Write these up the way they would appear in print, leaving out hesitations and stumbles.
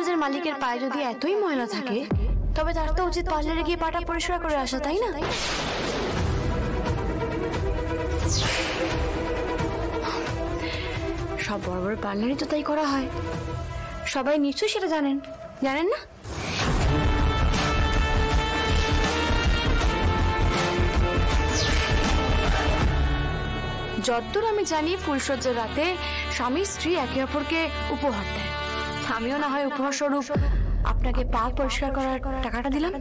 ম্যাসাজের মালিকের পায়ে যদি এতই ময়লা থাকে তবে তার তো উচিত পার্লারে গিয়ে পাটা পরিষ্কার করে আসা, তাই না? সব বড় বড় পার্লারই তো তাই করা হয়, সবাই নিশ্চয়ই সেটা জানেন, জানেন না? যতদূর আমি জানি ফুলসজ্জার রাতে স্বামী স্ত্রী একে অপরকে উপহার দেয়। আমিও না হয় উপহার স্বরূপ আপনাকে পা পরিষ্কার করার টাকাটা দিলাম।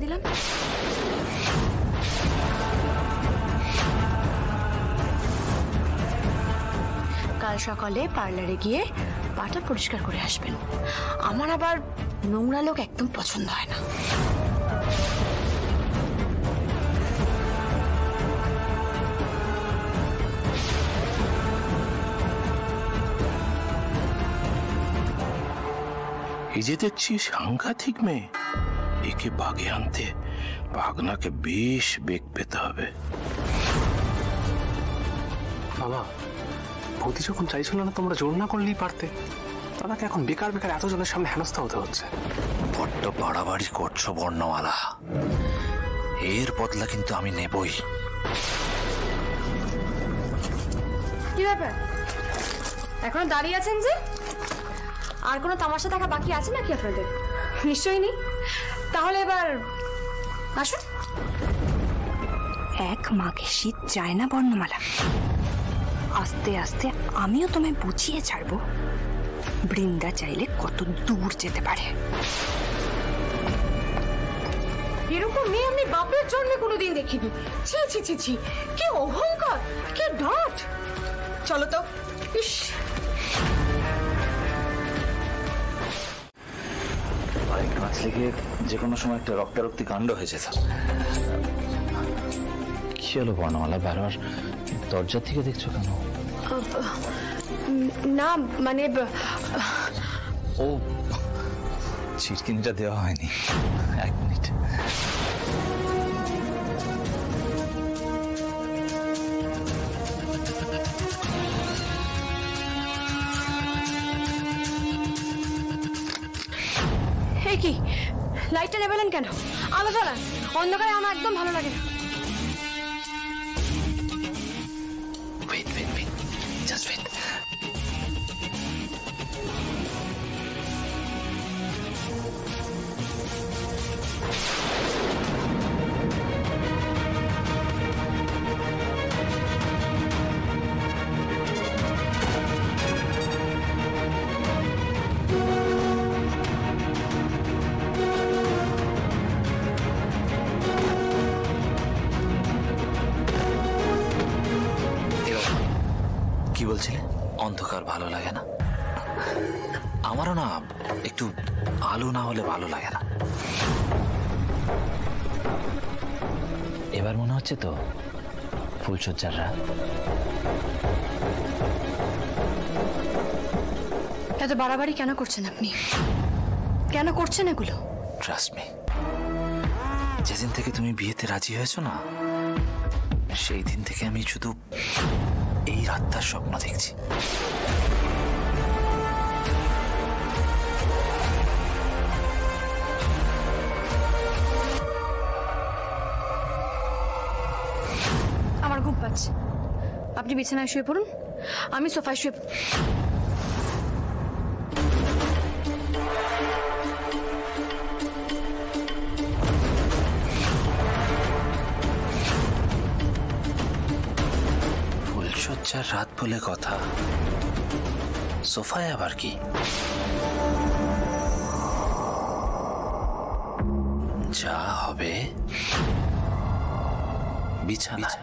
কাল সকালে পার্লারে গিয়ে পাটা পরিষ্কার করে আসবেন। আমার আবার নোংরা লোক একদম পছন্দ হয় না। এই যে দেখছি সাংঘাতিক মেয়ে, একে বাগে আনতে ভাগনাকে বেশ বেগ পেতে হবে। বাবা, ভূতি যখন চাইছিল না তোমরা জোর না করলেই পারতে, দাদাকে এখন বেকার বেকার এতজনের সামনে হেনস্থা হতে হচ্ছে। বড্ড বাড়াবাড়ি করছো বর্ণমালা, এর বদলা কিন্তু আমি নেবই। কি ব্যাপার, এখনো দাঁড়িয়ে আছেন যে? আর কোনো তামাশা দেখা বাকি আছে নাকি আপনাদের? নিশ্চয়ই নেই। তাহলে এবার আসুন। এক মাকে শীত যায় না বর্ণমালা, আস্তে আস্তে আমিও তোমায় বুঝিয়ে ছাড়বো বৃন্দা চাইলে কত দূর যেতে পারে। এরকম মেয়ে আমি বাপের জন্মে কোনোদিন দেখিনি। ছি ছি ছি ছি, কি অহংকার, কি ডাট। চলো তো। ইস, কাঁচ লেগে যে কোনো সময় একটা রক্তারক্তি কাণ্ড হয়ে যেত। কি হলো বর্ণমালা, বারবার দরজার থেকে দেখছো কেন? না মানে ও, ছিটকিনিটা দেওয়া হয়নি। এক মিনিট। কি লাইটটা নেবেন কেন? আলো জ্বালান, অন্ধকারে আমার একদম ভালো লাগে না। Wait, just wait. কি বলছিলে? অন্ধকার ভালো লাগে না? আমারও না, একটু আলো না হলে ভালো লাগে না। এবার মনে হচ্ছে তো ফুলসজ্জার রাত? এত বাড়াবাড়ি কেন করছেন আপনি? কেন করছেন এগুলো? ট্রাস্ট মি, যেদিন থেকে তুমি বিয়েতে রাজি হয়েছো না, সেই দিন থেকে আমি শুধু এই রাতটার স্বপ্ন দেখছি। আমার ঘুম পাচ্ছে, আপনি বিছানায় শুয়ে পড়ুন, আমি সোফায় শুয়ে পড়ব। ফুলসজ্জার রাত বলে কথা, সোফায় আবার কি? যা হবে বিছানায়।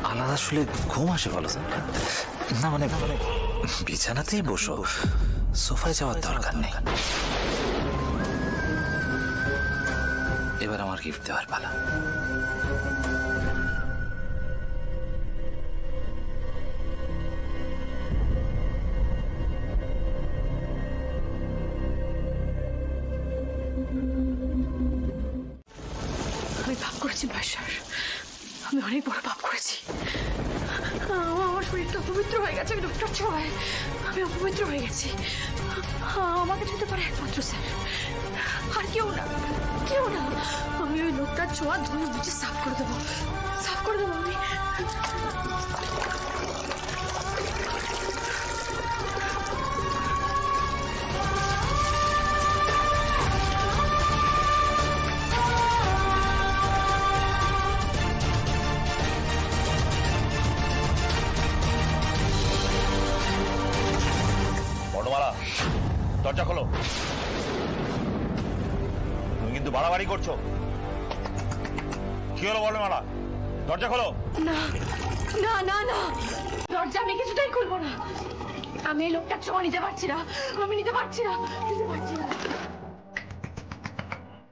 আলাদা শুলে ঘুম আসে বলো? না মানে বিছানাতেই বসো, সোফায় যাওয়ার দরকার নেই। এবার আমার গিফট দেওয়ার পালা। আমি ভাব করেছি অনেক বড় পাপ করেছি। আমার শরীরটা অপবিত্র হয়ে গেছে লোকটার ছোঁয়ায়। আমি অপবিত্র হয়ে গেছি। আমাকে ছুঁতে পারে একমাত্র স্যার, আর কেউ না, কেউ না। আমি ওই লোকটার ছোঁয়া ধুয়ে মুছে সাফ করে দেবো, সাফ করে দেবো আমি। বর্ণমালা, দরজা খোলো। তুমি কিন্তু বাড়াবাড়ি করছো। কি হলো বর্ণমালা? দরজা খোলো। না না না না, দরজা আমি কিছুতেই খুলবো না। আমি এই লোকটার ছোঁয়া নিতে পারছি না, আমি নিতে পারছি না, নিতে পারছি না।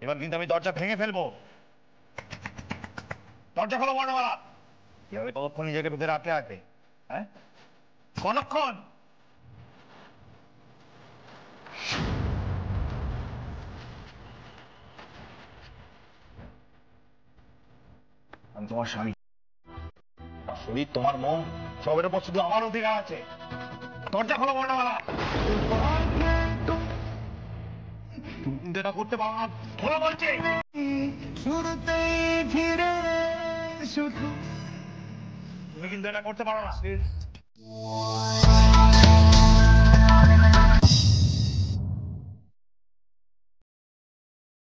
এবার কিন্তু আমি দরজা ভেঙে ফেলবো। দরজা খোলো বর্ণমালা। কিভাবে কতক্ষণ নিজেকে ভিতরে আটকে রাখবে? হ্যাঁ, কতক্ষণ? আমি তোমার স্বামী, শরীর তোমার মন সবের উপর শুধু আমার অধিকার আছে। দরজা খোলো বর্ণমালা। তুমি এটা করতে পারো না, খোলো বলছি। তুমি কিন্তু এটা করতে পারো না।